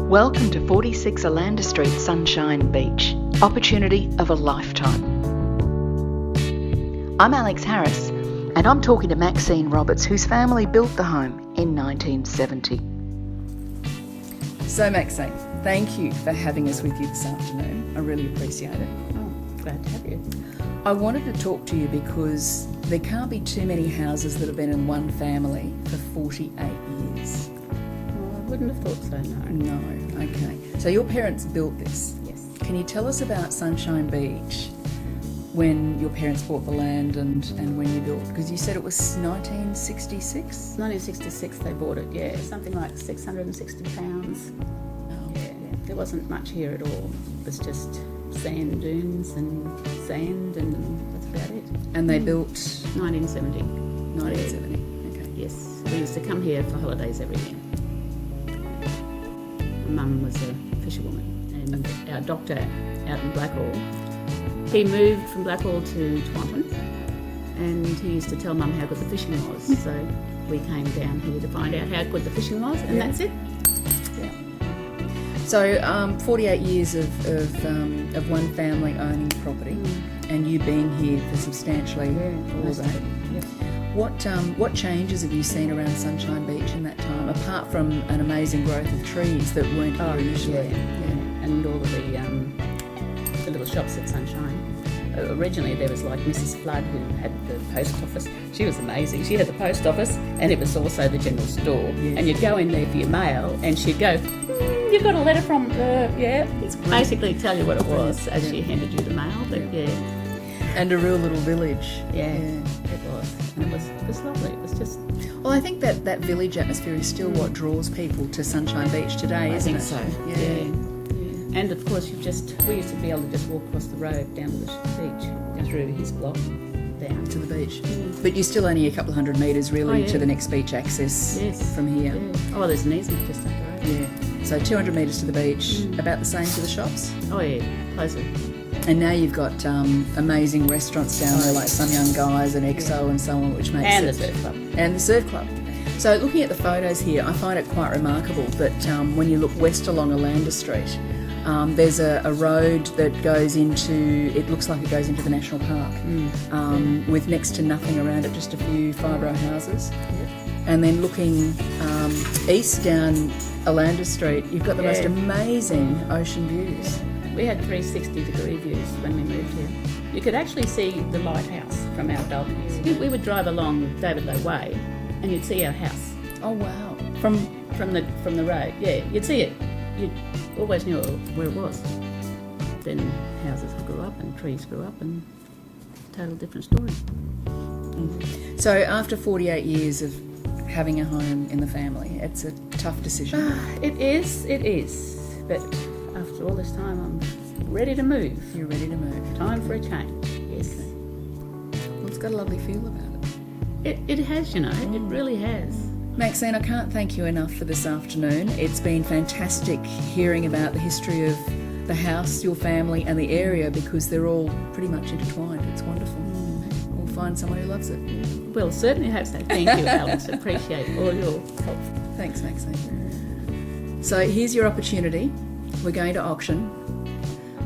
Welcome to 46 Elanda Street, Sunshine Beach. Opportunity of a lifetime. I'm Alex Harris, and I'm talking to Maxine Roberts, whose family built the home in 1970. So Maxine, thank you for having us with you this afternoon. I really appreciate it. Oh, glad to have you. I wanted to talk to you because there can't be too many houses that have been in one family for 48 years. I wouldn't have thought so, no. No, okay. So your parents built this. Yes. Can you tell us about Sunshine Beach, when your parents bought the land and when you built? Because you said it was 1966? 1966 they bought it, yeah. Something like 660 pounds. Oh. Yeah, there wasn't much here at all. It was just sand dunes and sand, and that's about it. And they built 1970. 1970, okay. Yes. We used to come here for holidays every year. My mum was a fisherwoman, and our doctor out in Blackall, he moved from Blackall to Twanton, and he used to tell Mum how good the fishing was. So we came down here to find out how good the fishing was, and that's it. Yeah. So 48 years of one family owning property, and you being here for substantially all of that. Yep. What changes have you seen around Sunshine Beach in that time, apart from an amazing growth of trees that weren't here initially? Yeah. And all of the little shops at Sunshine. Originally there was like Mrs. Flood, who had the post office. She was amazing. She had the post office, and it was also the general store. Yes. And you'd go in there for your mail, and she'd go, "You've got a letter from It's basically tell you what it was as she handed you the mail. But And a real little village. yeah, it was. And it was lovely. It was just. Well, I think that village atmosphere is still what draws people to Sunshine Beach today, isn't it? I think so. Yeah. And of course, we used to be able to just walk across the road down to the beach, through his block, down To the beach. But you're still only a couple of hundred metres really to the next beach access from here. Yeah. Oh, there's an easement just up the road. Yeah. So 200 metres to the beach, about the same to the shops. Oh yeah, closer. And now you've got amazing restaurants down there like Some Young Guys and EXO and so on, which makes And it... the surf club. And the surf club. So looking at the photos here, I find it quite remarkable that when you look west along Elanda Street, there's a road that goes into, it looks like it goes into the National Park, with next to nothing around it, just a few fibro houses. Yep. And then looking east down Elanda Street, you've got the most amazing ocean views. We had 360-degree views when we moved here. You could actually see the lighthouse from our balconies. We would drive along David Low Way, and you'd see our house Oh wow. from the road. Yeah, you'd see it. You always knew where it was. Then houses grew up and trees grew up, and total different story. So after 48 years of having a home in the family, it's a tough decision. It is. But after all this time, I'm ready to move. You're ready to move. Time for a change. Yes. Well, it's got a lovely feel about it. It has, it really has. Maxine, I can't thank you enough for this afternoon. It's been fantastic hearing about the history of the house, your family and the area, because they're all pretty much intertwined. It's wonderful. We'll find someone who loves it. Well, certainly hope so. Thank you, Alex. Appreciate all your help. Thanks, Maxine. So here's your opportunity. We're going to auction.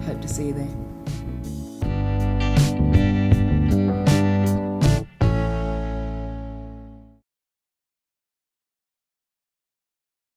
Hope to see you there.